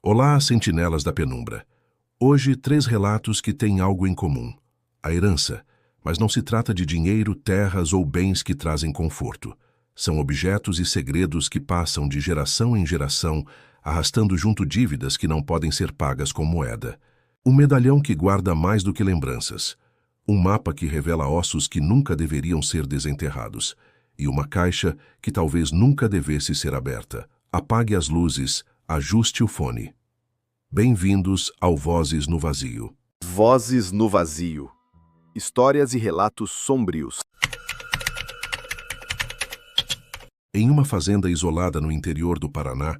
Olá, sentinelas da penumbra. Hoje, 3 relatos que têm algo em comum. A herança, mas não se trata de dinheiro, terras ou bens que trazem conforto. São objetos e segredos que passam de geração em geração, arrastando junto dívidas que não podem ser pagas com moeda. Um medalhão que guarda mais do que lembranças. Um mapa que revela ossos que nunca deveriam ser desenterrados. E uma caixa que talvez nunca devesse ser aberta. Apague as luzes, ajuste o fone. Bem-vindos ao Vozes no Vazio. Vozes no Vazio. Histórias e relatos sombrios. Em uma fazenda isolada no interior do Paraná,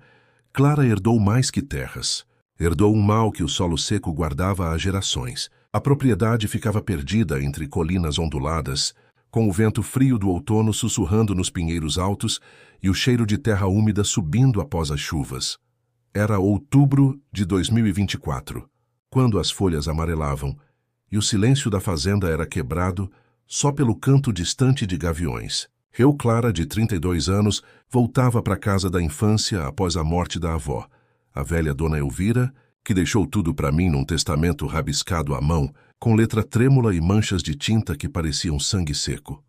Clara herdou mais que terras. Herdou um mal que o solo seco guardava há gerações. A propriedade ficava perdida entre colinas onduladas, com o vento frio do outono sussurrando nos pinheiros altos e o cheiro de terra úmida subindo após as chuvas. Era outubro de 2024, quando as folhas amarelavam e o silêncio da fazenda era quebrado só pelo canto distante de gaviões. Eu, Clara, de 32 anos, voltava para a casa da infância após a morte da avó, a velha Dona Elvira, que deixou tudo para mim num testamento rabiscado à mão, com letra trêmula e manchas de tinta que pareciam sangue seco.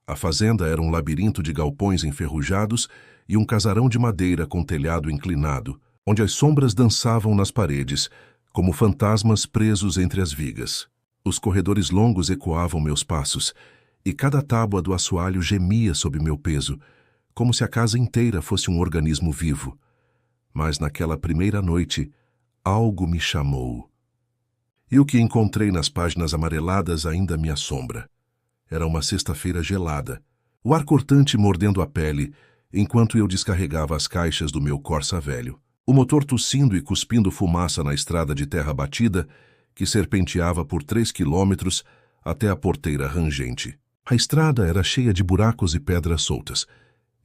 A fazenda era um labirinto de galpões enferrujados e um casarão de madeira com telhado inclinado, onde as sombras dançavam nas paredes, como fantasmas presos entre as vigas. Os corredores longos ecoavam meus passos, e cada tábua do assoalho gemia sob meu peso, como se a casa inteira fosse um organismo vivo. Mas naquela primeira noite, algo me chamou. E o que encontrei nas páginas amareladas ainda me assombra. Era uma sexta-feira gelada, o ar cortante mordendo a pele, enquanto eu descarregava as caixas do meu Corsa velho. O motor tossindo e cuspindo fumaça na estrada de terra batida, que serpenteava por 3 quilômetros até a porteira rangente. A estrada era cheia de buracos e pedras soltas,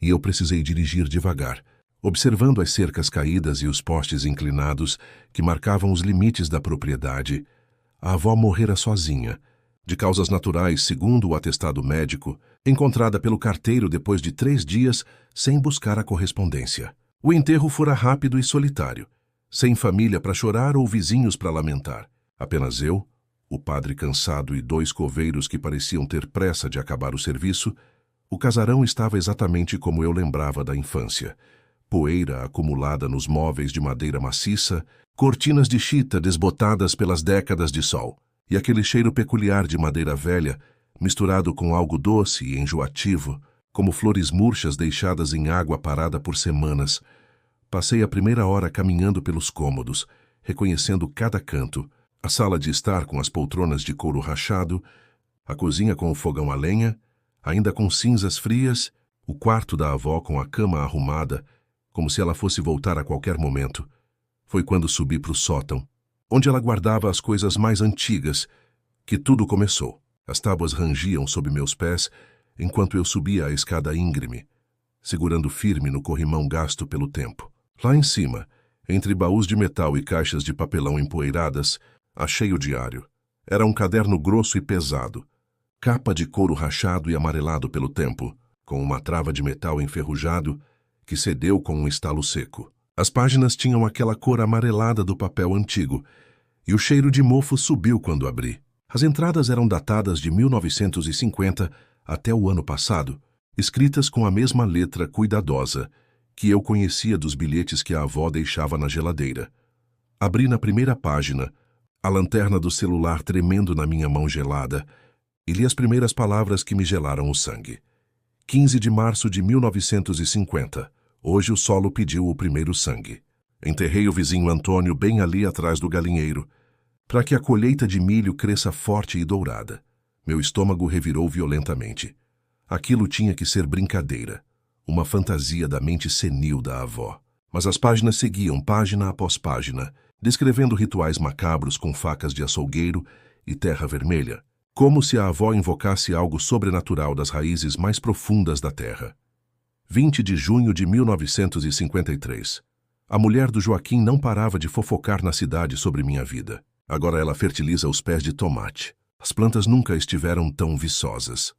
e eu precisei dirigir devagar, observando as cercas caídas e os postes inclinados que marcavam os limites da propriedade. A avó morrera sozinha, de causas naturais, segundo o atestado médico, encontrada pelo carteiro depois de 3 dias sem buscar a correspondência. O enterro fora rápido e solitário, sem família para chorar ou vizinhos para lamentar. Apenas eu, o padre cansado e 2 coveiros que pareciam ter pressa de acabar o serviço. O casarão estava exatamente como eu lembrava da infância. Poeira acumulada nos móveis de madeira maciça, cortinas de chita desbotadas pelas décadas de sol, e aquele cheiro peculiar de madeira velha, misturado com algo doce e enjoativo, como flores murchas deixadas em água parada por semanas. Passei a primeira hora caminhando pelos cômodos, reconhecendo cada canto, a sala de estar com as poltronas de couro rachado, a cozinha com o fogão a lenha, ainda com cinzas frias, o quarto da avó com a cama arrumada, como se ela fosse voltar a qualquer momento. Foi quando subi para o sótão, onde ela guardava as coisas mais antigas, que tudo começou. As tábuas rangiam sob meus pés, enquanto eu subia a escada íngreme, segurando firme no corrimão gasto pelo tempo. Lá em cima, entre baús de metal e caixas de papelão empoeiradas, achei o diário. Era um caderno grosso e pesado, capa de couro rachado e amarelado pelo tempo, com uma trava de metal enferrujado que cedeu com um estalo seco. As páginas tinham aquela cor amarelada do papel antigo, e o cheiro de mofo subiu quando abri. As entradas eram datadas de 1950 até o ano passado, escritas com a mesma letra cuidadosa que eu conhecia dos bilhetes que a avó deixava na geladeira. Abri na primeira página, a lanterna do celular tremendo na minha mão gelada, e li as primeiras palavras que me gelaram o sangue. 15 de março de 1950. Hoje o solo pediu o primeiro sangue. Enterrei o vizinho Antônio bem ali atrás do galinheiro, para que a colheita de milho cresça forte e dourada. Meu estômago revirou violentamente. Aquilo tinha que ser brincadeira, uma fantasia da mente senil da avó. Mas as páginas seguiam, página após página, descrevendo rituais macabros com facas de açougueiro e terra vermelha, como se a avó invocasse algo sobrenatural das raízes mais profundas da terra. 20 de junho de 1953. A mulher do Joaquim não parava de fofocar na cidade sobre minha vida. Agora ela fertiliza os pés de tomate. As plantas nunca estiveram tão viçosas.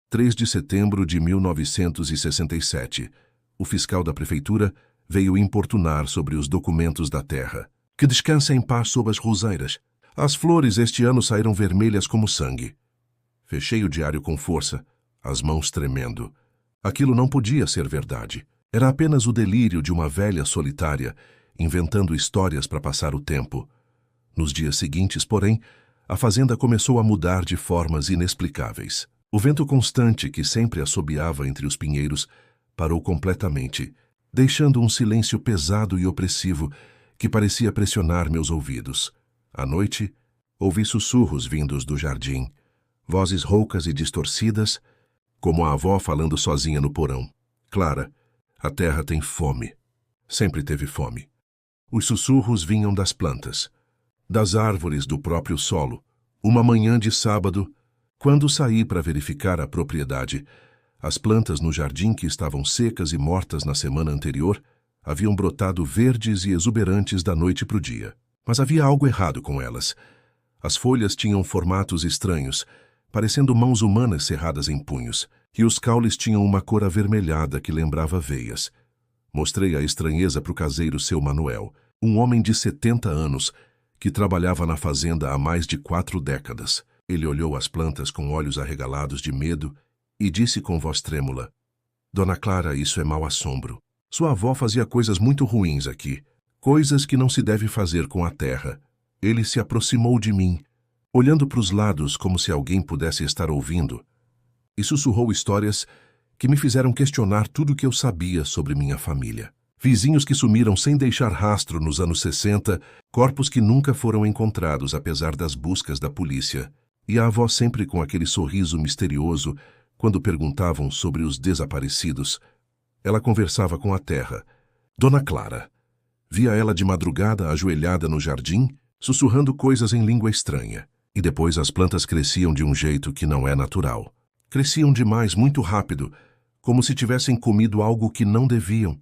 3 de setembro de 1967. O fiscal da prefeitura veio importunar sobre os documentos da terra. Que descanse em paz sob as roseiras. As flores este ano saíram vermelhas como sangue. Fechei o diário com força, as mãos tremendo. Aquilo não podia ser verdade. Era apenas o delírio de uma velha solitária, inventando histórias para passar o tempo. Nos dias seguintes, porém, a fazenda começou a mudar de formas inexplicáveis. O vento constante que sempre assobiava entre os pinheiros parou completamente, deixando um silêncio pesado e opressivo que parecia pressionar meus ouvidos. À noite, ouvi sussurros vindos do jardim, vozes roucas e distorcidas, como a avó falando sozinha no porão. Clara, a terra tem fome. Sempre teve fome. Os sussurros vinham das plantas, das árvores do próprio solo. Uma manhã de sábado, quando saí para verificar a propriedade, as plantas no jardim que estavam secas e mortas na semana anterior haviam brotado verdes e exuberantes da noite para o dia. Mas havia algo errado com elas. As folhas tinham formatos estranhos, parecendo mãos humanas cerradas em punhos, e os caules tinham uma cor avermelhada que lembrava veias. Mostrei a estranheza para o caseiro seu Manuel, um homem de 70 anos, que trabalhava na fazenda há mais de 4 décadas. Ele olhou as plantas com olhos arregalados de medo e disse com voz trêmula: Dona Clara, isso é mau assombro. Sua avó fazia coisas muito ruins aqui, coisas que não se deve fazer com a terra. Ele se aproximou de mim, olhando para os lados como se alguém pudesse estar ouvindo, e sussurrou histórias que me fizeram questionar tudo o que eu sabia sobre minha família. Vizinhos que sumiram sem deixar rastro nos anos 60, corpos que nunca foram encontrados apesar das buscas da polícia, e a avó sempre com aquele sorriso misterioso quando perguntavam sobre os desaparecidos. Ela conversava com a terra. Dona Clara. Via ela de madrugada ajoelhada no jardim, sussurrando coisas em língua estranha. E depois as plantas cresciam de um jeito que não é natural. Cresciam demais, muito rápido, como se tivessem comido algo que não deviam.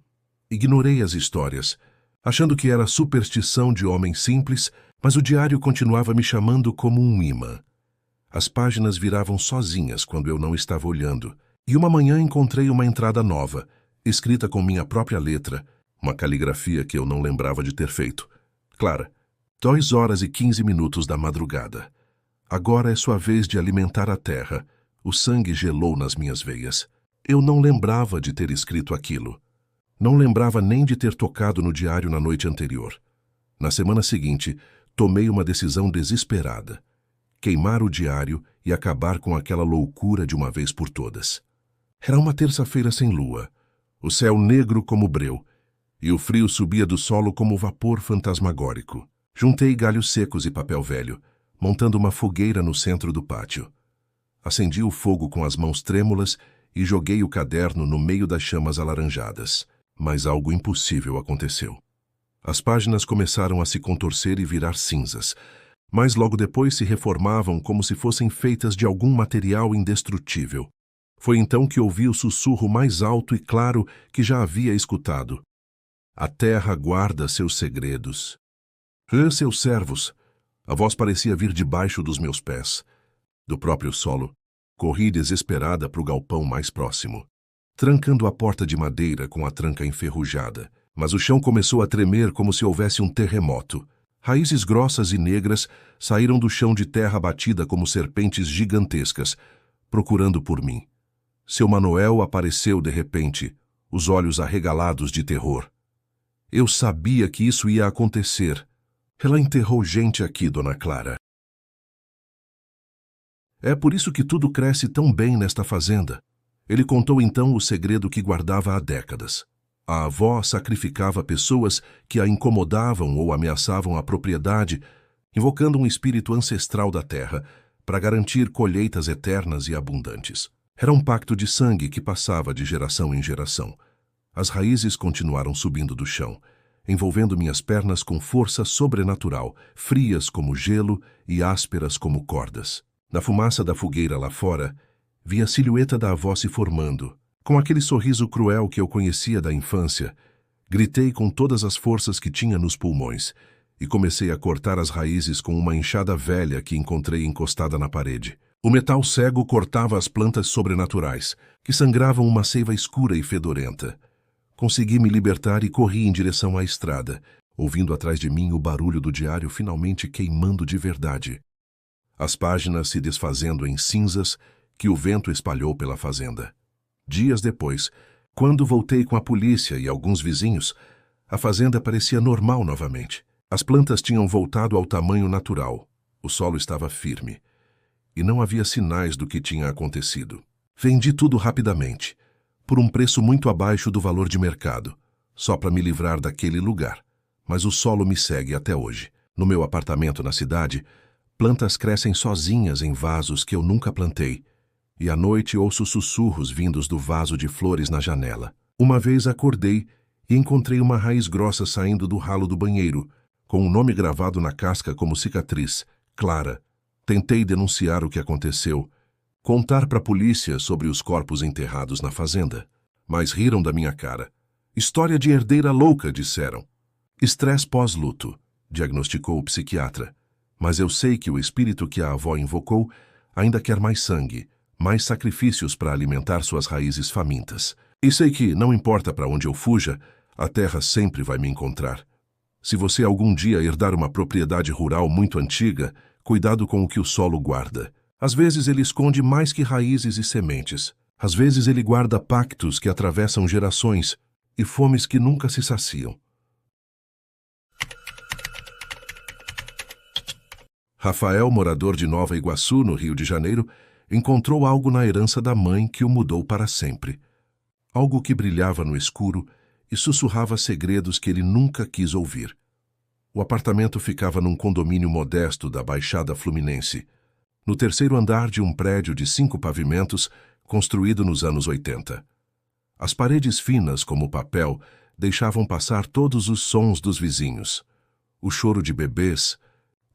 Ignorei as histórias, achando que era superstição de homem simples, mas o diário continuava me chamando como um imã. As páginas viravam sozinhas quando eu não estava olhando, e uma manhã encontrei uma entrada nova, escrita com minha própria letra, uma caligrafia que eu não lembrava de ter feito. Clara, 2h15 da madrugada. Agora é sua vez de alimentar a terra. O sangue gelou nas minhas veias. Eu não lembrava de ter escrito aquilo. Não lembrava nem de ter tocado no diário na noite anterior. Na semana seguinte, tomei uma decisão desesperada: queimar o diário e acabar com aquela loucura de uma vez por todas. Era uma terça-feira sem lua, o céu negro como breu, e o frio subia do solo como vapor fantasmagórico. Juntei galhos secos e papel velho, montando uma fogueira no centro do pátio. Acendi o fogo com as mãos trêmulas e joguei o caderno no meio das chamas alaranjadas. Mas algo impossível aconteceu. As páginas começaram a se contorcer e virar cinzas, mas logo depois se reformavam como se fossem feitas de algum material indestrutível. Foi então que ouvi o sussurro mais alto e claro que já havia escutado. A terra guarda seus segredos. Seus servos! A voz parecia vir debaixo dos meus pés. Do próprio solo, corri desesperada para o galpão mais próximo, trancando a porta de madeira com a tranca enferrujada. Mas o chão começou a tremer como se houvesse um terremoto. Raízes grossas e negras saíram do chão de terra batida como serpentes gigantescas, procurando por mim. Seu Manuel apareceu de repente, os olhos arregalados de terror. Eu sabia que isso ia acontecer. Ela enterrou gente aqui, Dona Clara. É por isso que tudo cresce tão bem nesta fazenda. Ele contou então o segredo que guardava há décadas. A avó sacrificava pessoas que a incomodavam ou ameaçavam a propriedade, invocando um espírito ancestral da terra para garantir colheitas eternas e abundantes. Era um pacto de sangue que passava de geração em geração. As raízes continuaram subindo do chão, envolvendo minhas pernas com força sobrenatural, frias como gelo e ásperas como cordas. Na fumaça da fogueira lá fora, vi a silhueta da avó se formando. Com aquele sorriso cruel que eu conhecia da infância, gritei com todas as forças que tinha nos pulmões e comecei a cortar as raízes com uma enxada velha que encontrei encostada na parede. O metal cego cortava as plantas sobrenaturais, que sangravam uma seiva escura e fedorenta. Consegui me libertar e corri em direção à estrada, ouvindo atrás de mim o barulho do diário finalmente queimando de verdade. As páginas se desfazendo em cinzas que o vento espalhou pela fazenda. Dias depois, quando voltei com a polícia e alguns vizinhos, a fazenda parecia normal novamente. As plantas tinham voltado ao tamanho natural, o solo estava firme, e não havia sinais do que tinha acontecido. Vendi tudo rapidamente, por um preço muito abaixo do valor de mercado, só para me livrar daquele lugar. Mas o solo me segue até hoje. No meu apartamento na cidade, plantas crescem sozinhas em vasos que eu nunca plantei, e à noite ouço sussurros vindos do vaso de flores na janela. Uma vez acordei e encontrei uma raiz grossa saindo do ralo do banheiro, com um nome gravado na casca como cicatriz, Clara. Tentei denunciar o que aconteceu, contar para a polícia sobre os corpos enterrados na fazenda, mas riram da minha cara. História de herdeira louca, disseram. Estresse pós-luto, diagnosticou o psiquiatra. Mas eu sei que o espírito que a avó invocou ainda quer mais sangue, mais sacrifícios para alimentar suas raízes famintas. E sei que, não importa para onde eu fuja, a terra sempre vai me encontrar. Se você algum dia herdar uma propriedade rural muito antiga, cuidado com o que o solo guarda. Às vezes ele esconde mais que raízes e sementes. Às vezes ele guarda pactos que atravessam gerações e fomes que nunca se saciam. Rafael, morador de Nova Iguaçu, no Rio de Janeiro, encontrou algo na herança da mãe que o mudou para sempre. Algo que brilhava no escuro e sussurrava segredos que ele nunca quis ouvir. O apartamento ficava num condomínio modesto da Baixada Fluminense, no terceiro andar de um prédio de 5 pavimentos, construído nos anos 80. As paredes finas como papel deixavam passar todos os sons dos vizinhos. O choro de bebês,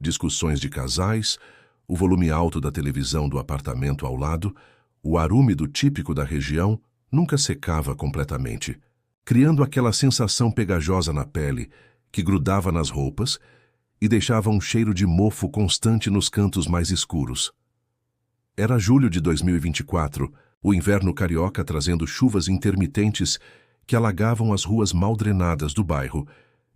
discussões de casais, o volume alto da televisão do apartamento ao lado, o ar úmido típico da região nunca secava completamente, criando aquela sensação pegajosa na pele que grudava nas roupas e deixava um cheiro de mofo constante nos cantos mais escuros. Era julho de 2024, o inverno carioca trazendo chuvas intermitentes que alagavam as ruas mal drenadas do bairro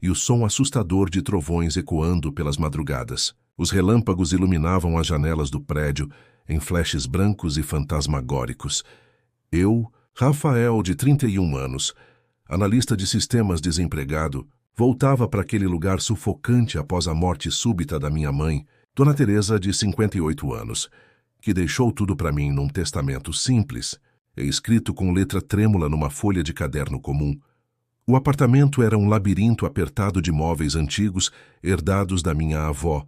e o som assustador de trovões ecoando pelas madrugadas. Os relâmpagos iluminavam as janelas do prédio em flashes brancos e fantasmagóricos. Eu, Rafael, de 31 anos, analista de sistemas desempregado, voltava para aquele lugar sufocante após a morte súbita da minha mãe, Dona Teresa, de 58 anos, que deixou tudo para mim num testamento simples, escrito com letra trêmula numa folha de caderno comum. O apartamento era um labirinto apertado de móveis antigos herdados da minha avó,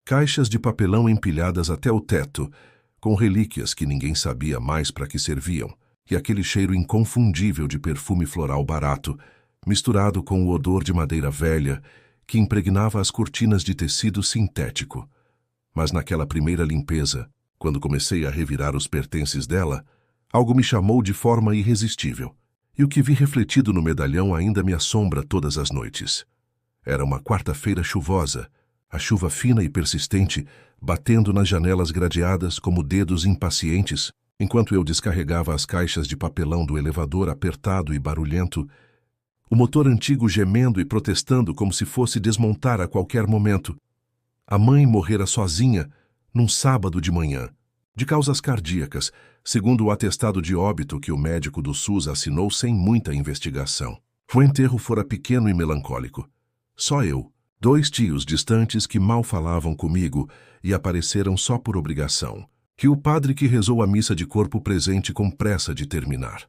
caixas de papelão empilhadas até o teto, com relíquias que ninguém sabia mais para que serviam, e aquele cheiro inconfundível de perfume floral barato, misturado com o odor de madeira velha que impregnava as cortinas de tecido sintético. Mas naquela primeira limpeza, quando comecei a revirar os pertences dela, algo me chamou de forma irresistível, e o que vi refletido no medalhão ainda me assombra todas as noites. Era uma quarta-feira chuvosa, a chuva fina e persistente batendo nas janelas gradeadas como dedos impacientes, enquanto eu descarregava as caixas de papelão do elevador apertado e barulhento, o motor antigo gemendo e protestando como se fosse desmontar a qualquer momento. A mãe morrera sozinha num sábado de manhã, de causas cardíacas, segundo o atestado de óbito que o médico do SUS assinou sem muita investigação. O enterro fora pequeno e melancólico. Só eu, 2 tios distantes que mal falavam comigo e apareceram só por obrigação, e o padre que rezou a missa de corpo presente com pressa de terminar.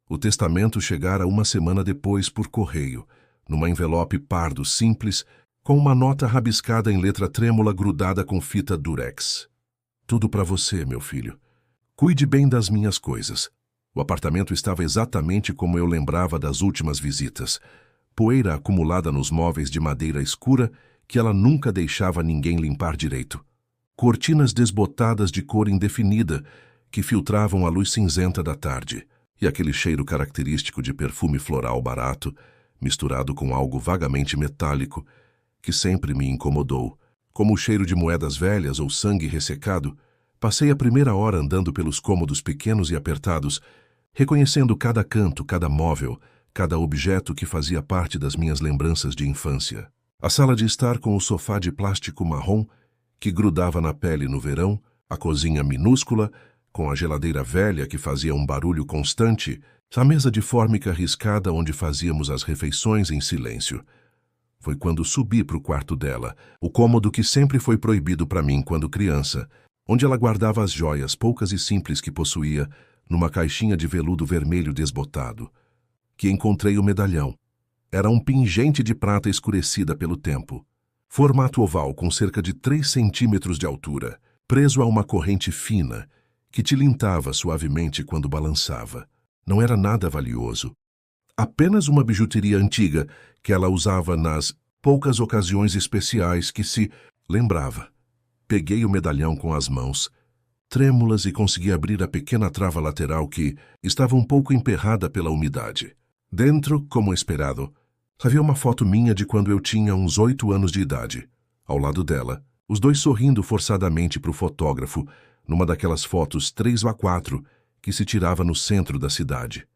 O testamento chegara 1 semana depois por correio, numa envelope pardo simples, com uma nota rabiscada em letra trêmula grudada com fita durex. Tudo para você, meu filho. Cuide bem das minhas coisas. O apartamento estava exatamente como eu lembrava das últimas visitas. Poeira acumulada nos móveis de madeira escura que ela nunca deixava ninguém limpar direito. Cortinas desbotadas de cor indefinida que filtravam a luz cinzenta da tarde. E aquele cheiro característico de perfume floral barato, misturado com algo vagamente metálico, que sempre me incomodou. Como o cheiro de moedas velhas ou sangue ressecado, passei a primeira hora andando pelos cômodos pequenos e apertados, reconhecendo cada canto, cada móvel, cada objeto que fazia parte das minhas lembranças de infância. A sala de estar com o sofá de plástico marrom, que grudava na pele no verão, a cozinha minúscula, com a geladeira velha que fazia um barulho constante, a mesa de fórmica riscada onde fazíamos as refeições em silêncio. Foi quando subi para o quarto dela, o cômodo que sempre foi proibido para mim quando criança, onde ela guardava as joias poucas e simples que possuía, numa caixinha de veludo vermelho desbotado, que encontrei o medalhão. Era um pingente de prata escurecida pelo tempo. Formato oval com cerca de 3 centímetros de altura, preso a uma corrente fina, que tilintava suavemente quando balançava. Não era nada valioso. Apenas uma bijuteria antiga que ela usava nas poucas ocasiões especiais que se lembrava. Peguei o medalhão com as mãos, trêmulas, e consegui abrir a pequena trava lateral que estava um pouco emperrada pela umidade. Dentro, como esperado, havia uma foto minha de quando eu tinha uns 8 anos de idade. Ao lado dela, os dois sorrindo forçadamente para o fotógrafo, numa daquelas fotos 3x4 que se tirava no centro da cidade.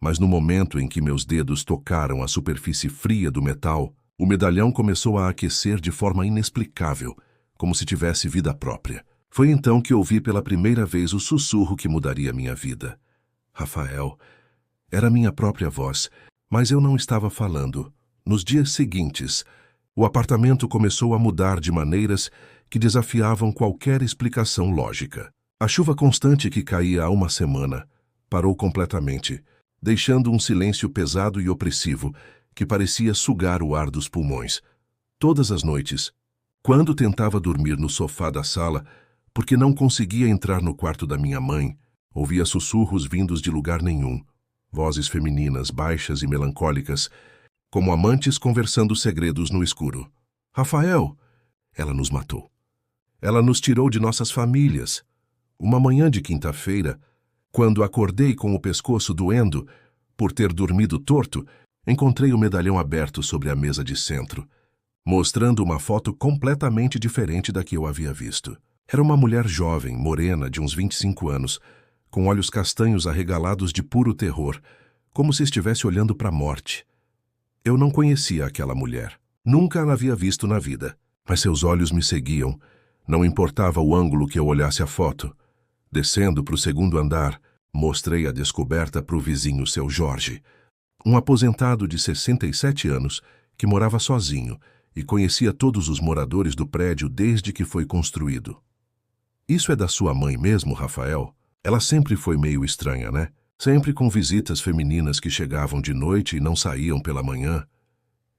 Mas no momento em que meus dedos tocaram a superfície fria do metal, o medalhão começou a aquecer de forma inexplicável, como se tivesse vida própria. Foi então que ouvi pela primeira vez o sussurro que mudaria minha vida. Rafael. Era minha própria voz, mas eu não estava falando. Nos dias seguintes, o apartamento começou a mudar de maneiras que desafiavam qualquer explicação lógica. A chuva constante que caía há uma semana parou completamente, deixando um silêncio pesado e opressivo que parecia sugar o ar dos pulmões. Todas as noites, quando tentava dormir no sofá da sala, porque não conseguia entrar no quarto da minha mãe, ouvia sussurros vindos de lugar nenhum, vozes femininas baixas e melancólicas, como amantes conversando segredos no escuro. Rafael! Ela nos matou. Ela nos tirou de nossas famílias. Uma manhã de quinta-feira, quando acordei com o pescoço doendo por ter dormido torto, encontrei o medalhão aberto sobre a mesa de centro, mostrando uma foto completamente diferente da que eu havia visto. Era uma mulher jovem, morena, de uns 25 anos, com olhos castanhos arregalados de puro terror, como se estivesse olhando para a morte. Eu não conhecia aquela mulher. Nunca a havia visto na vida, mas seus olhos me seguiam. Não importava o ângulo que eu olhasse a foto. Descendo para o segundo andar, mostrei a descoberta para o vizinho, seu Jorge, um aposentado de 67 anos que morava sozinho e conhecia todos os moradores do prédio desde que foi construído. Isso é da sua mãe mesmo, Rafael? Ela sempre foi meio estranha, né? Sempre com visitas femininas que chegavam de noite e não saíam pela manhã.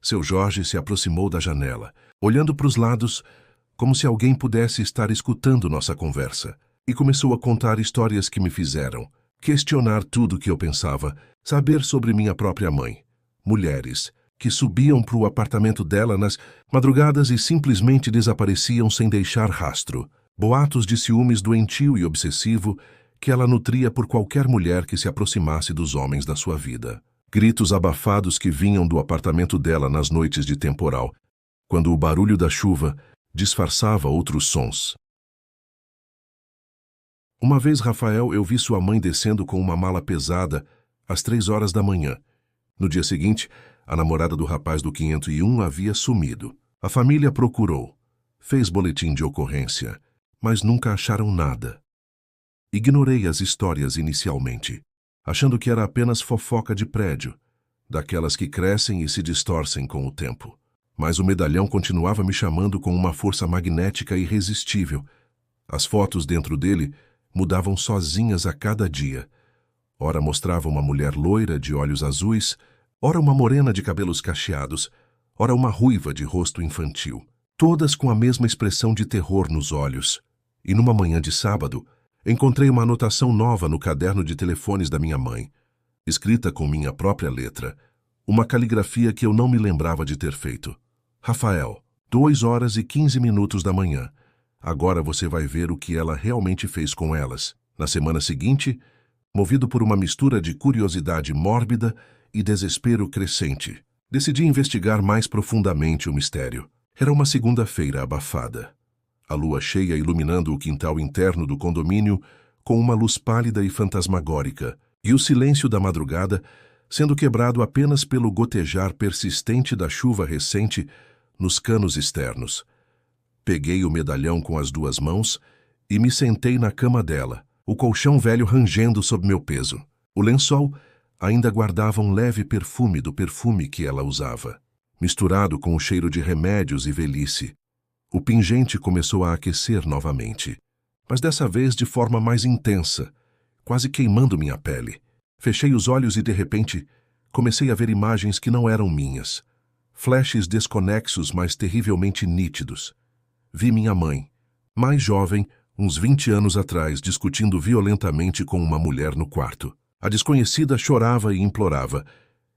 Seu Jorge se aproximou da janela, olhando para os lados como se alguém pudesse estar escutando nossa conversa, e começou a contar histórias que me fizeram questionar tudo o que eu pensava, saber sobre minha própria mãe. Mulheres que subiam para o apartamento dela nas madrugadas e simplesmente desapareciam sem deixar rastro. Boatos de ciúmes doentio e obsessivo que ela nutria por qualquer mulher que se aproximasse dos homens da sua vida. Gritos abafados que vinham do apartamento dela nas noites de temporal, quando o barulho da chuva disfarçava outros sons. Uma vez, Rafael, eu vi sua mãe descendo com uma mala pesada às 3 horas da manhã. No dia seguinte, a namorada do rapaz do 501 havia sumido. A família procurou, fez boletim de ocorrência, mas nunca acharam nada. Ignorei as histórias inicialmente, achando que era apenas fofoca de prédio, daquelas que crescem e se distorcem com o tempo. Mas o medalhão continuava me chamando com uma força magnética irresistível. As fotos dentro dele mudavam sozinhas a cada dia. Ora mostrava uma mulher loira de olhos azuis, ora uma morena de cabelos cacheados, ora uma ruiva de rosto infantil, todas com a mesma expressão de terror nos olhos. E numa manhã de sábado, encontrei uma anotação nova no caderno de telefones da minha mãe, escrita com minha própria letra, uma caligrafia que eu não me lembrava de ter feito. Rafael, 2 horas e 15 minutos da manhã. Agora você vai ver o que ela realmente fez com elas. Na semana seguinte, movido por uma mistura de curiosidade mórbida e desespero crescente, decidi investigar mais profundamente o mistério. Era uma segunda-feira abafada. A lua cheia iluminando o quintal interno do condomínio com uma luz pálida e fantasmagórica, e o silêncio da madrugada sendo quebrado apenas pelo gotejar persistente da chuva recente nos canos externos. Peguei o medalhão com as 2 mãos e me sentei na cama dela, o colchão velho rangendo sob meu peso. O lençol ainda guardava um leve perfume do perfume que ela usava, misturado com o cheiro de remédios e velhice. O pingente começou a aquecer novamente, mas dessa vez de forma mais intensa, quase queimando minha pele. Fechei os olhos e, de repente, comecei a ver imagens que não eram minhas. Flashes desconexos, mas terrivelmente nítidos. Vi minha mãe, mais jovem, uns 20 anos atrás, discutindo violentamente com uma mulher no quarto. A desconhecida chorava e implorava,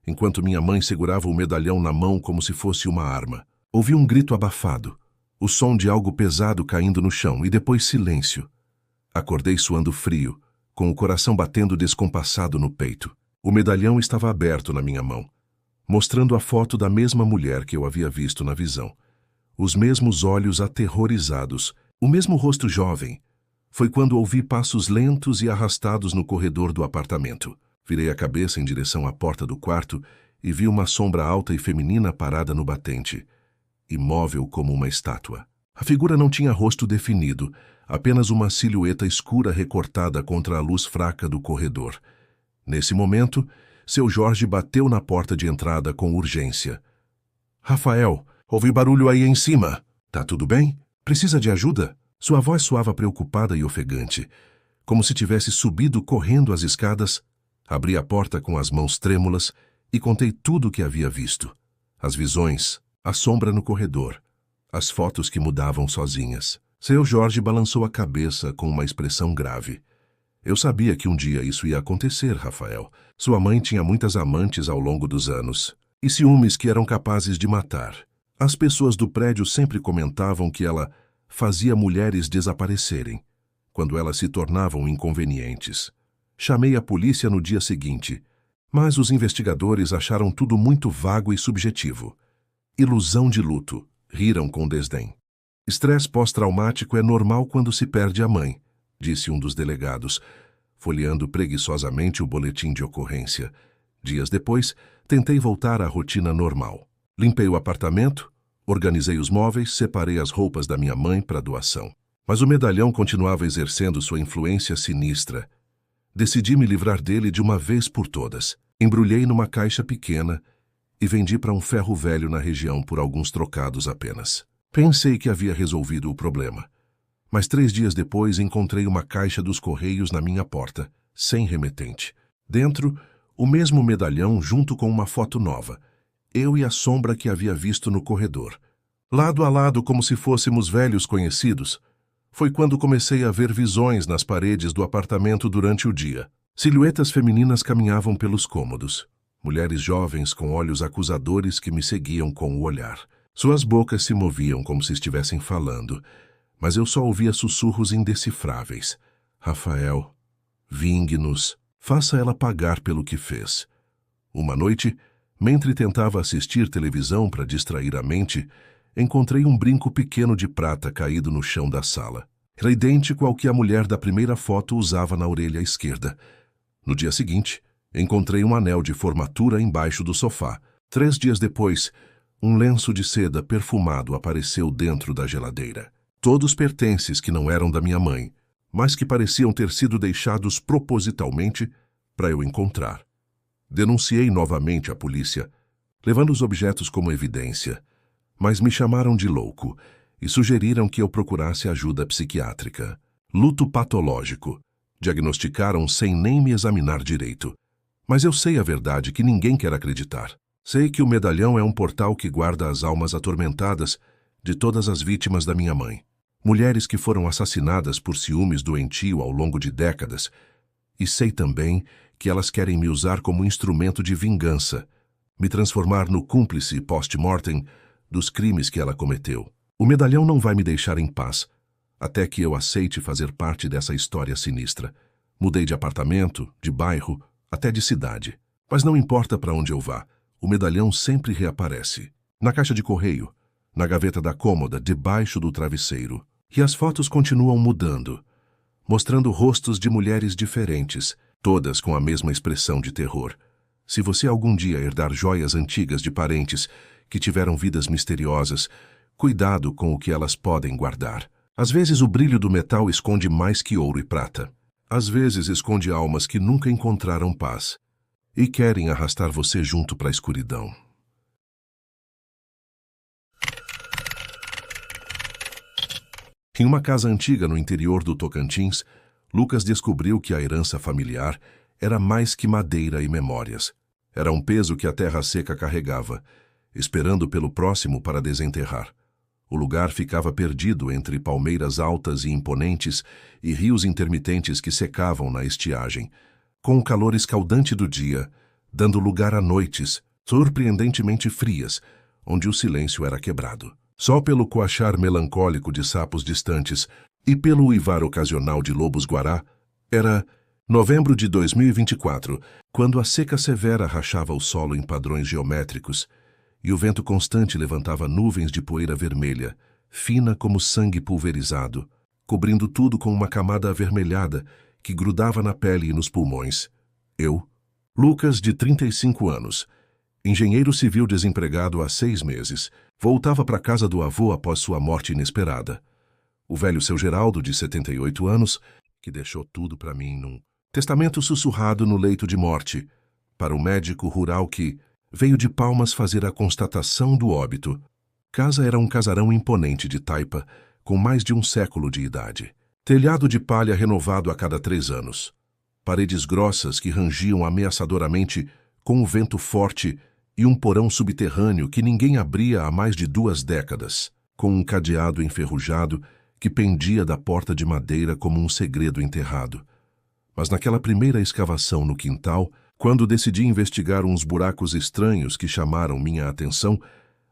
enquanto minha mãe segurava o medalhão na mão como se fosse uma arma. Ouvi um grito abafado, o som de algo pesado caindo no chão e depois silêncio. Acordei suando frio, com o coração batendo descompassado no peito. O medalhão estava aberto na minha mão, mostrando a foto da mesma mulher que eu havia visto na visão. Os mesmos olhos aterrorizados, o mesmo rosto jovem. Foi quando ouvi passos lentos e arrastados no corredor do apartamento. Virei a cabeça em direção à porta do quarto e vi uma sombra alta e feminina parada no batente, imóvel como uma estátua. A figura não tinha rosto definido, apenas uma silhueta escura recortada contra a luz fraca do corredor. Nesse momento, seu Jorge bateu na porta de entrada com urgência. "Rafael, ouvi barulho aí em cima. Tá tudo bem? Precisa de ajuda?" Sua voz soava preocupada e ofegante, como se tivesse subido correndo as escadas. Abri a porta com as mãos trêmulas e contei tudo o que havia visto. As visões, a sombra no corredor, as fotos que mudavam sozinhas. Seu Jorge balançou a cabeça com uma expressão grave. "Eu sabia que um dia isso ia acontecer, Rafael. Sua mãe tinha muitas amantes ao longo dos anos, e ciúmes que eram capazes de matar. As pessoas do prédio sempre comentavam que ela fazia mulheres desaparecerem, quando elas se tornavam inconvenientes. Chamei a polícia no dia seguinte, mas os investigadores acharam tudo muito vago e subjetivo. Ilusão de luto", riram com desdém. "Estresse pós-traumático é normal quando se perde a mãe", disse um dos delegados, folheando preguiçosamente o boletim de ocorrência. Dias depois, tentei voltar à rotina normal. Limpei o apartamento, organizei os móveis, separei as roupas da minha mãe para doação. Mas o medalhão continuava exercendo sua influência sinistra. Decidi me livrar dele de uma vez por todas. Embrulhei numa caixa pequena e vendi para um ferro velho na região por alguns trocados apenas. Pensei que havia resolvido o problema. Mas 3 dias depois encontrei uma caixa dos Correios na minha porta, sem remetente. Dentro, o mesmo medalhão junto com uma foto nova. Eu e a sombra que havia visto no corredor. Lado a lado, como se fôssemos velhos conhecidos. Foi quando comecei a ver visões nas paredes do apartamento durante o dia. Silhuetas femininas caminhavam pelos cômodos. Mulheres jovens com olhos acusadores que me seguiam com o olhar. Suas bocas se moviam como se estivessem falando, mas eu só ouvia sussurros indecifráveis. "Rafael, vingue-nos, faça ela pagar pelo que fez." Uma noite, mentre tentava assistir televisão para distrair a mente, encontrei um brinco pequeno de prata caído no chão da sala. Era idêntico ao que a mulher da primeira foto usava na orelha esquerda. No dia seguinte, encontrei um anel de formatura embaixo do sofá. 3 dias depois, um lenço de seda perfumado apareceu dentro da geladeira. Todos pertences que não eram da minha mãe, mas que pareciam ter sido deixados propositalmente para eu encontrar. Denunciei novamente à polícia, levando os objetos como evidência, mas me chamaram de louco e sugeriram que eu procurasse ajuda psiquiátrica. Luto patológico. Diagnosticaram sem nem me examinar direito. Mas eu sei a verdade que ninguém quer acreditar. Sei que o medalhão é um portal que guarda as almas atormentadas de todas as vítimas da minha mãe. Mulheres que foram assassinadas por ciúmes doentio ao longo de décadas. E sei também que elas querem me usar como instrumento de vingança, me transformar no cúmplice post-mortem dos crimes que ela cometeu. O medalhão não vai me deixar em paz, até que eu aceite fazer parte dessa história sinistra. Mudei de apartamento, de bairro, até de cidade. Mas não importa para onde eu vá, o medalhão sempre reaparece. Na caixa de correio, na gaveta da cômoda, debaixo do travesseiro. E as fotos continuam mudando, mostrando rostos de mulheres diferentes, todas com a mesma expressão de terror. Se você algum dia herdar joias antigas de parentes que tiveram vidas misteriosas, cuidado com o que elas podem guardar. Às vezes o brilho do metal esconde mais que ouro e prata. Às vezes esconde almas que nunca encontraram paz e querem arrastar você junto para a escuridão. Em uma casa antiga no interior do Tocantins, Lucas descobriu que a herança familiar era mais que madeira e memórias. Era um peso que a terra seca carregava, esperando pelo próximo para desenterrar. O lugar ficava perdido entre palmeiras altas e imponentes e rios intermitentes que secavam na estiagem, com o calor escaldante do dia, dando lugar a noites surpreendentemente frias, onde o silêncio era quebrado. Só pelo coachar melancólico de sapos distantes e pelo uivar ocasional de lobos-guará, era novembro de 2024, quando a seca severa rachava o solo em padrões geométricos e o vento constante levantava nuvens de poeira vermelha, fina como sangue pulverizado, cobrindo tudo com uma camada avermelhada que grudava na pele e nos pulmões. Eu, Lucas, de 35 anos, engenheiro civil desempregado há 6 meses, voltava para casa do avô após sua morte inesperada. O velho seu Geraldo, de 78 anos, que deixou tudo para mim num testamento sussurrado no leito de morte, para o médico rural que veio de Palmas fazer a constatação do óbito. Casa era um casarão imponente de taipa, com mais de um século de idade. Telhado de palha renovado a cada 3 anos. Paredes grossas que rangiam ameaçadoramente com o vento forte e um porão subterrâneo que ninguém abria há mais de 2 décadas, com um cadeado enferrujado que pendia da porta de madeira como um segredo enterrado. Mas naquela primeira escavação no quintal, quando decidi investigar uns buracos estranhos que chamaram minha atenção,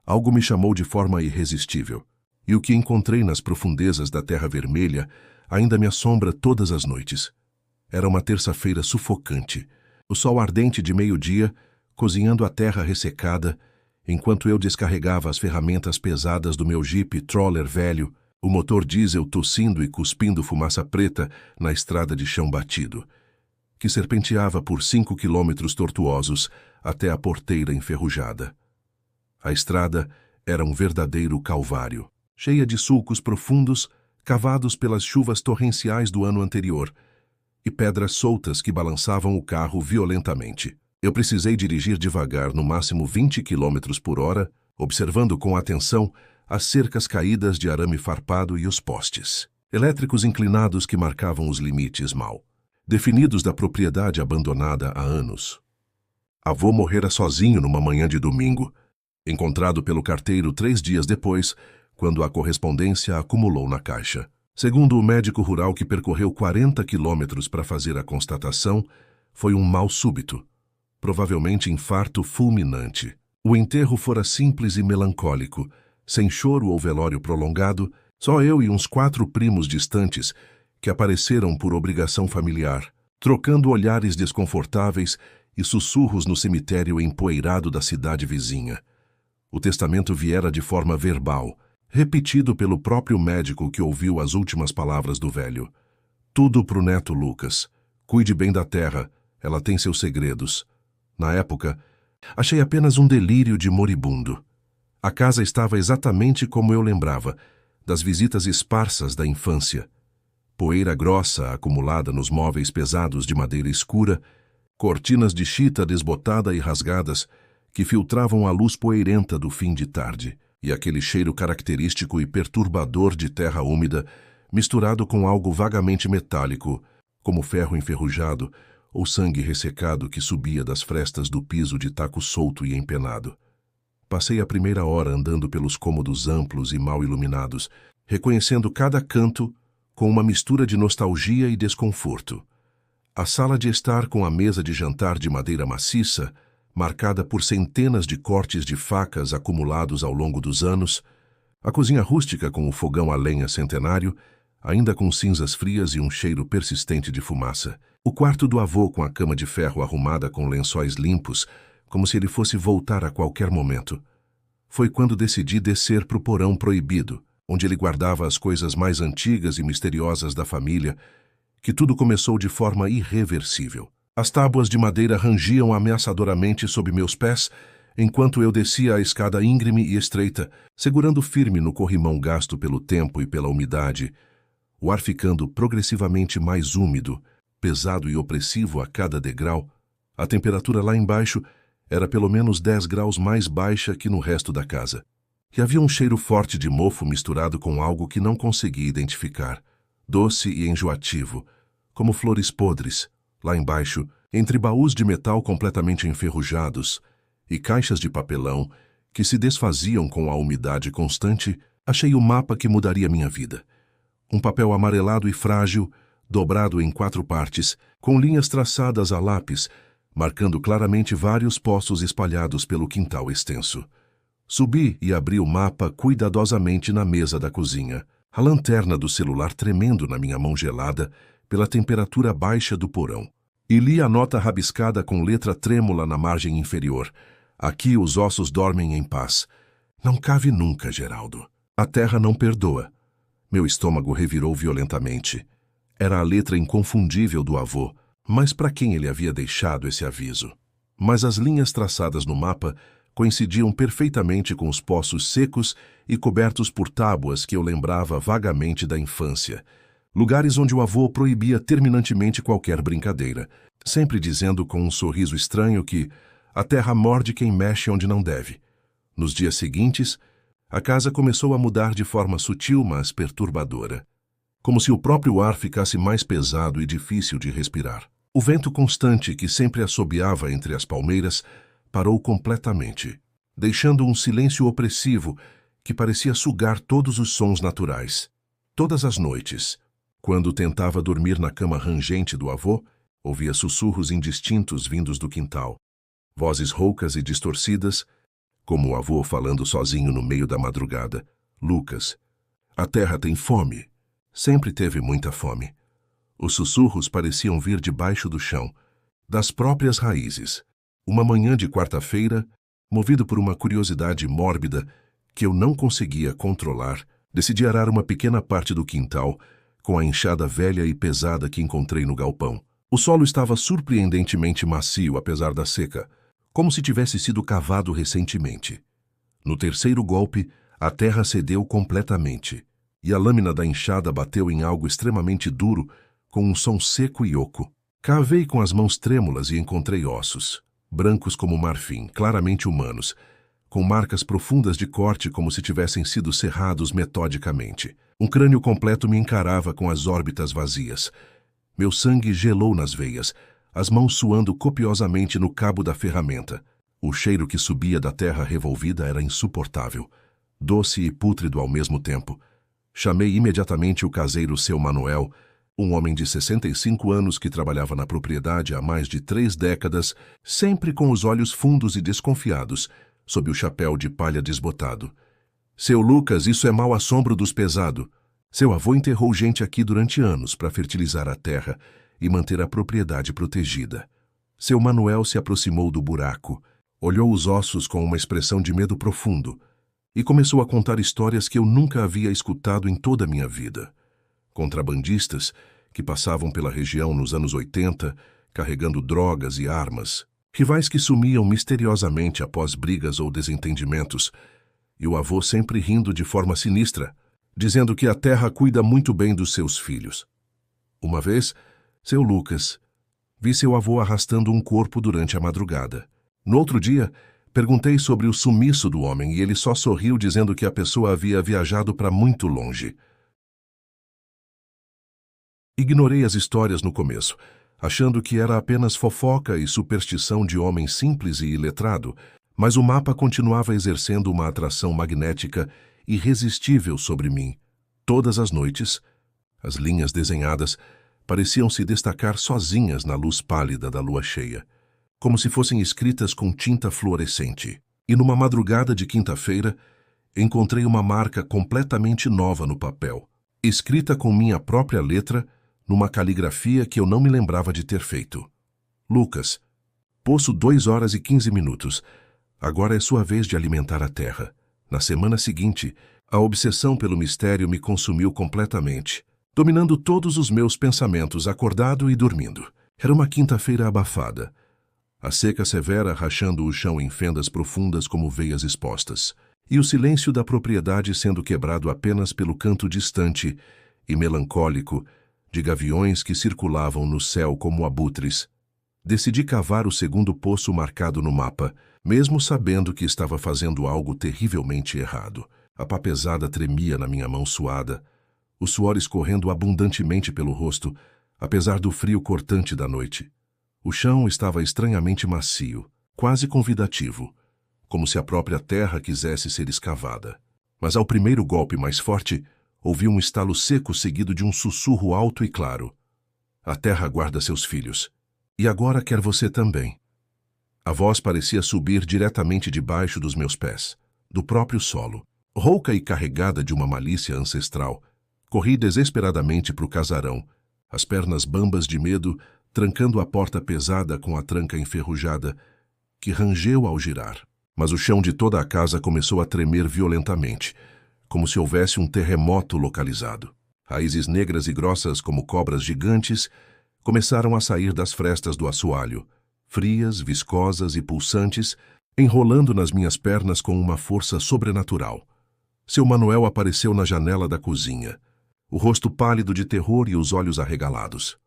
algo me chamou de forma irresistível. E o que encontrei nas profundezas da Terra Vermelha ainda me assombra todas as noites. Era uma terça-feira sufocante. O sol ardente de meio-dia, cozinhando a terra ressecada, enquanto eu descarregava as ferramentas pesadas do meu Jeep Troller velho, o motor diesel tossindo e cuspindo fumaça preta na estrada de chão batido, que serpenteava por 5 quilômetros tortuosos até a porteira enferrujada. A estrada era um verdadeiro calvário, cheia de sulcos profundos, cavados pelas chuvas torrenciais do ano anterior, e pedras soltas que balançavam o carro violentamente. Eu precisei dirigir devagar, no máximo 20 km por hora, observando com atenção as cercas caídas de arame farpado e os postes elétricos inclinados que marcavam os limites mal definidos da propriedade abandonada há anos. Avô morrera sozinho numa manhã de domingo, encontrado pelo carteiro 3 dias depois, quando a correspondência acumulou na caixa. Segundo o médico rural que percorreu 40 quilômetros para fazer a constatação, foi um mal súbito, provavelmente infarto fulminante. O enterro fora simples e melancólico, sem choro ou velório prolongado, só eu e uns 4 primos distantes que apareceram por obrigação familiar, trocando olhares desconfortáveis e sussurros no cemitério empoeirado da cidade vizinha. O testamento viera de forma verbal, repetido pelo próprio médico que ouviu as últimas palavras do velho. Tudo pro neto Lucas. Cuide bem da terra, ela tem seus segredos. Na época, achei apenas um delírio de moribundo. A casa estava exatamente como eu lembrava, das visitas esparsas da infância. Poeira grossa acumulada nos móveis pesados de madeira escura, cortinas de chita desbotada e rasgadas que filtravam a luz poeirenta do fim de tarde, e aquele cheiro característico e perturbador de terra úmida, misturado com algo vagamente metálico, como ferro enferrujado ou sangue ressecado que subia das frestas do piso de taco solto e empenado. Passei a primeira hora andando pelos cômodos amplos e mal iluminados, reconhecendo cada canto com uma mistura de nostalgia e desconforto. A sala de estar com a mesa de jantar de madeira maciça, marcada por centenas de cortes de facas acumulados ao longo dos anos, a cozinha rústica com o fogão a lenha centenário, ainda com cinzas frias e um cheiro persistente de fumaça, o quarto do avô com a cama de ferro arrumada com lençóis limpos, como se ele fosse voltar a qualquer momento. Foi quando decidi descer para o porão proibido, onde ele guardava as coisas mais antigas e misteriosas da família, que tudo começou de forma irreversível. As tábuas de madeira rangiam ameaçadoramente sob meus pés, enquanto eu descia a escada íngreme e estreita, segurando firme no corrimão gasto pelo tempo e pela umidade, o ar ficando progressivamente mais úmido, pesado e opressivo a cada degrau. A temperatura lá embaixo era pelo menos 10 graus mais baixa que no resto da casa. E havia um cheiro forte de mofo misturado com algo que não conseguia identificar, doce e enjoativo, como flores podres. Lá embaixo, entre baús de metal completamente enferrujados e caixas de papelão que se desfaziam com a umidade constante, achei o mapa que mudaria minha vida. Um papel amarelado e frágil, dobrado em 4 partes, com linhas traçadas a lápis, marcando claramente vários poços espalhados pelo quintal extenso. Subi e abri o mapa cuidadosamente na mesa da cozinha, a lanterna do celular tremendo na minha mão gelada pela temperatura baixa do porão. E li a nota rabiscada com letra trêmula na margem inferior. Aqui os ossos dormem em paz. Não cave nunca, Geraldo. A terra não perdoa. Meu estômago revirou violentamente. Era a letra inconfundível do avô, mas para quem ele havia deixado esse aviso? Mas as linhas traçadas no mapa coincidiam perfeitamente com os poços secos e cobertos por tábuas que eu lembrava vagamente da infância. Lugares onde o avô proibia terminantemente qualquer brincadeira, sempre dizendo com um sorriso estranho que a terra morde quem mexe onde não deve. Nos dias seguintes, a casa começou a mudar de forma sutil, mas perturbadora, como se o próprio ar ficasse mais pesado e difícil de respirar. O vento constante que sempre assobiava entre as palmeiras parou completamente, deixando um silêncio opressivo que parecia sugar todos os sons naturais. Todas as noites, quando tentava dormir na cama rangente do avô, ouvia sussurros indistintos vindos do quintal, vozes roucas e distorcidas, como o avô falando sozinho no meio da madrugada. Lucas, a terra tem fome. Sempre teve muita fome. Os sussurros pareciam vir debaixo do chão, das próprias raízes. Uma manhã de quarta-feira, movido por uma curiosidade mórbida que eu não conseguia controlar, decidi arar uma pequena parte do quintal com a enxada velha e pesada que encontrei no galpão. O solo estava surpreendentemente macio apesar da seca, como se tivesse sido cavado recentemente. No terceiro golpe, a terra cedeu completamente, e a lâmina da enxada bateu em algo extremamente duro, com um som seco e oco. Cavei com as mãos trêmulas e encontrei ossos, brancos como marfim, claramente humanos, com marcas profundas de corte como se tivessem sido serrados metodicamente. Um crânio completo me encarava com as órbitas vazias. Meu sangue gelou nas veias, as mãos suando copiosamente no cabo da ferramenta. O cheiro que subia da terra revolvida era insuportável, doce e pútrido ao mesmo tempo. Chamei imediatamente o caseiro Seu Manuel, um homem de 65 anos que trabalhava na propriedade há mais de 3 décadas, sempre com os olhos fundos e desconfiados, sob o chapéu de palha desbotado. Seu Lucas, isso é mau assombro dos pesado. Seu avô enterrou gente aqui durante anos para fertilizar a terra e manter a propriedade protegida. Seu Manuel se aproximou do buraco, olhou os ossos com uma expressão de medo profundo e começou a contar histórias que eu nunca havia escutado em toda a minha vida. Contrabandistas que passavam pela região nos anos 80, carregando drogas e armas, rivais que sumiam misteriosamente após brigas ou desentendimentos, e o avô sempre rindo de forma sinistra, dizendo que a terra cuida muito bem dos seus filhos. Uma vez, seu Lucas, vi seu avô arrastando um corpo durante a madrugada. No outro dia, perguntei sobre o sumiço do homem e ele só sorriu dizendo que a pessoa havia viajado para muito longe. Ignorei as histórias no começo, achando que era apenas fofoca e superstição de homem simples e iletrado, mas o mapa continuava exercendo uma atração magnética irresistível sobre mim. Todas as noites, as linhas desenhadas pareciam se destacar sozinhas na luz pálida da lua cheia, como se fossem escritas com tinta fluorescente. E numa madrugada de quinta-feira, encontrei uma marca completamente nova no papel, escrita com minha própria letra, numa caligrafia que eu não me lembrava de ter feito. Lucas, poço 2 horas e 15 minutos. Agora é sua vez de alimentar a terra. Na semana seguinte, a obsessão pelo mistério me consumiu completamente, dominando todos os meus pensamentos, acordado e dormindo. Era uma quinta-feira abafada, a seca severa rachando o chão em fendas profundas como veias expostas, e o silêncio da propriedade sendo quebrado apenas pelo canto distante e melancólico de gaviões que circulavam no céu como abutres. Decidi cavar o segundo poço marcado no mapa, mesmo sabendo que estava fazendo algo terrivelmente errado. A pá pesada tremia na minha mão suada, o suor escorrendo abundantemente pelo rosto, apesar do frio cortante da noite. O chão estava estranhamente macio, quase convidativo, como se a própria terra quisesse ser escavada. Mas ao primeiro golpe mais forte, ouvi um estalo seco seguido de um sussurro alto e claro. A terra guarda seus filhos. E agora quer você também. A voz parecia subir diretamente debaixo dos meus pés, do próprio solo. Rouca e carregada de uma malícia ancestral, corri desesperadamente para o casarão, as pernas bambas de medo, trancando a porta pesada com a tranca enferrujada, que rangeu ao girar. Mas o chão de toda a casa começou a tremer violentamente, como se houvesse um terremoto localizado. Raízes negras e grossas como cobras gigantes começaram a sair das frestas do assoalho, frias, viscosas e pulsantes, enrolando nas minhas pernas com uma força sobrenatural. Seu Manuel apareceu na janela da cozinha, o rosto pálido de terror e os olhos arregalados.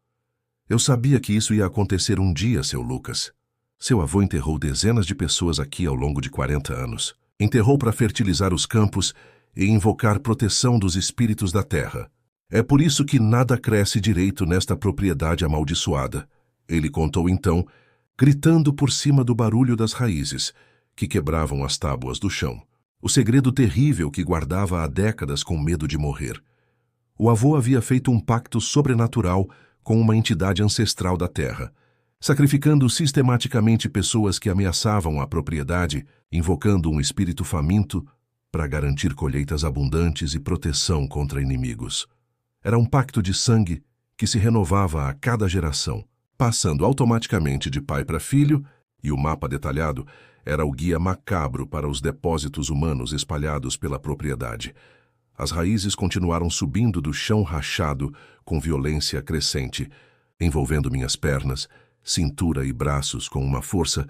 Eu sabia que isso ia acontecer um dia, seu Lucas. Seu avô enterrou dezenas de pessoas aqui ao longo de 40 anos. Enterrou para fertilizar os campos e invocar proteção dos espíritos da terra. É por isso que nada cresce direito nesta propriedade amaldiçoada. Ele contou então, gritando por cima do barulho das raízes, que quebravam as tábuas do chão. O segredo terrível que guardava há décadas com medo de morrer. O avô havia feito um pacto sobrenatural com uma entidade ancestral da terra, sacrificando sistematicamente pessoas que ameaçavam a propriedade, invocando um espírito faminto para garantir colheitas abundantes e proteção contra inimigos. Era um pacto de sangue que se renovava a cada geração, passando automaticamente de pai para filho, e o mapa detalhado era o guia macabro para os depósitos humanos espalhados pela propriedade. As raízes continuaram subindo do chão rachado com violência crescente, envolvendo minhas pernas, cintura e braços com uma força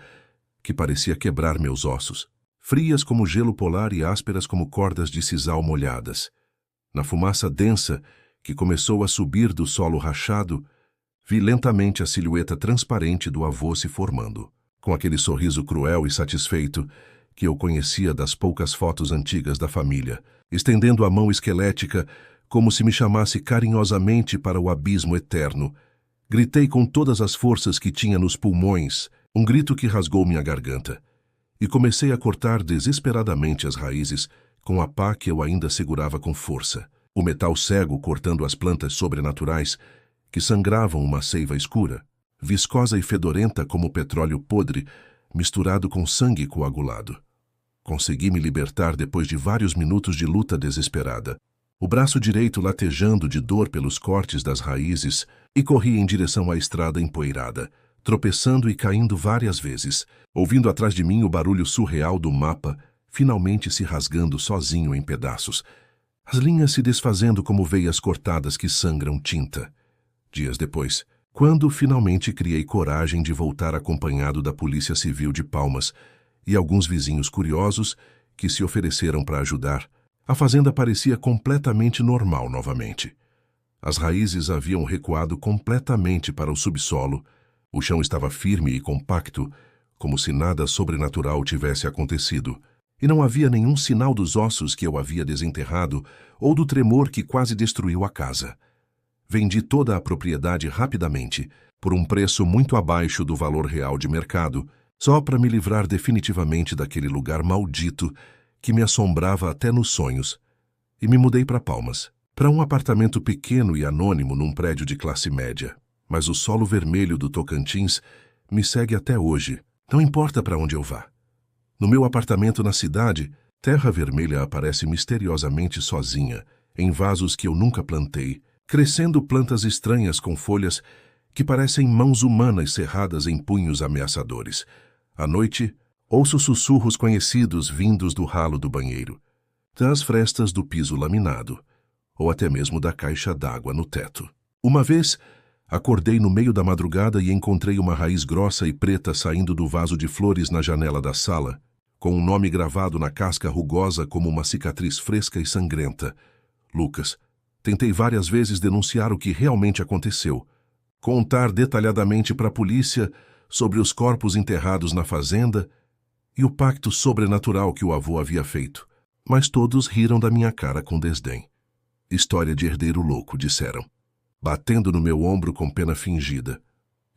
que parecia quebrar meus ossos, frias como gelo polar e ásperas como cordas de sisal molhadas. Na fumaça densa que começou a subir do solo rachado, vi lentamente a silhueta transparente do avô se formando, com aquele sorriso cruel e satisfeito que eu conhecia das poucas fotos antigas da família, estendendo a mão esquelética como se me chamasse carinhosamente para o abismo eterno. Gritei com todas as forças que tinha nos pulmões, um grito que rasgou minha garganta, e comecei a cortar desesperadamente as raízes com a pá que eu ainda segurava com força. O metal cego cortando as plantas sobrenaturais que sangravam uma seiva escura, viscosa e fedorenta como petróleo podre, misturado com sangue coagulado. Consegui me libertar depois de vários minutos de luta desesperada, o braço direito latejando de dor pelos cortes das raízes, e corri em direção à estrada empoeirada, tropeçando e caindo várias vezes, ouvindo atrás de mim o barulho surreal do mapa, finalmente se rasgando sozinho em pedaços, as linhas se desfazendo como veias cortadas que sangram tinta. Dias depois, quando finalmente criei coragem de voltar acompanhado da Polícia Civil de Palmas e alguns vizinhos curiosos que se ofereceram para ajudar, a fazenda parecia completamente normal novamente. As raízes haviam recuado completamente para o subsolo, o chão estava firme e compacto, como se nada sobrenatural tivesse acontecido, e não havia nenhum sinal dos ossos que eu havia desenterrado ou do tremor que quase destruiu a casa. Vendi toda a propriedade rapidamente, por um preço muito abaixo do valor real de mercado, só para me livrar definitivamente daquele lugar maldito que me assombrava até nos sonhos, e me mudei para Palmas, para um apartamento pequeno e anônimo num prédio de classe média. Mas o solo vermelho do Tocantins me segue até hoje, não importa para onde eu vá. No meu apartamento na cidade, terra vermelha aparece misteriosamente sozinha, em vasos que eu nunca plantei, crescendo plantas estranhas com folhas que parecem mãos humanas cerradas em punhos ameaçadores. À noite, ouço sussurros conhecidos vindos do ralo do banheiro, das frestas do piso laminado, ou até mesmo da caixa d'água no teto. Uma vez, Acordei no meio da madrugada e encontrei uma raiz grossa e preta saindo do vaso de flores na janela da sala, com um nome gravado na casca rugosa como uma cicatriz fresca e sangrenta. Lucas. Tentei várias vezes denunciar o que realmente aconteceu, contar detalhadamente para a polícia sobre os corpos enterrados na fazenda e o pacto sobrenatural que o avô havia feito, mas todos riram da minha cara com desdém. História de herdeiro louco, disseram, batendo no meu ombro com pena fingida.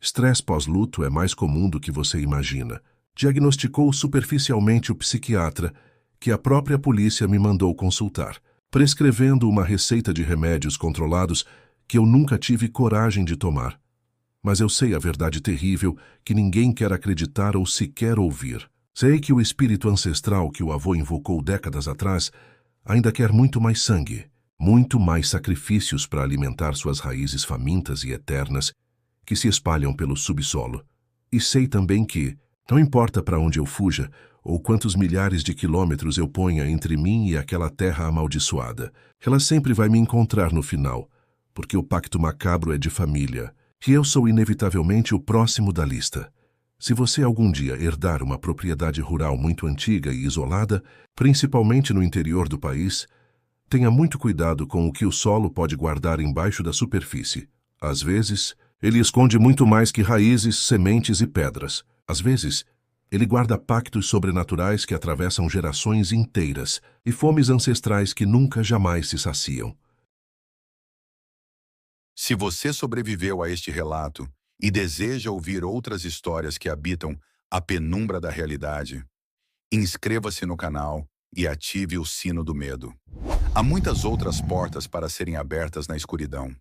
Estresse pós-luto é mais comum do que você imagina, diagnosticou superficialmente o psiquiatra, que a própria polícia me mandou consultar, prescrevendo uma receita de remédios controlados que eu nunca tive coragem de tomar. Mas eu sei a verdade terrível que ninguém quer acreditar ou sequer ouvir. Sei que o espírito ancestral que o avô invocou décadas atrás ainda quer muito mais sangue, muito mais sacrifícios para alimentar suas raízes famintas e eternas que se espalham pelo subsolo. E sei também que, não importa para onde eu fuja ou quantos milhares de quilômetros eu ponha entre mim e aquela terra amaldiçoada, ela sempre vai me encontrar no final, porque o pacto macabro é de família, e eu sou inevitavelmente o próximo da lista. Se você algum dia herdar uma propriedade rural muito antiga e isolada, principalmente no interior do país, tenha muito cuidado com o que o solo pode guardar embaixo da superfície. Às vezes, ele esconde muito mais que raízes, sementes e pedras. Às vezes, ele guarda pactos sobrenaturais que atravessam gerações inteiras e fomes ancestrais que nunca jamais se saciam. Se você sobreviveu a este relato e deseja ouvir outras histórias que habitam a penumbra da realidade, inscreva-se no canal e ative o sino do medo. Há muitas outras portas para serem abertas na escuridão.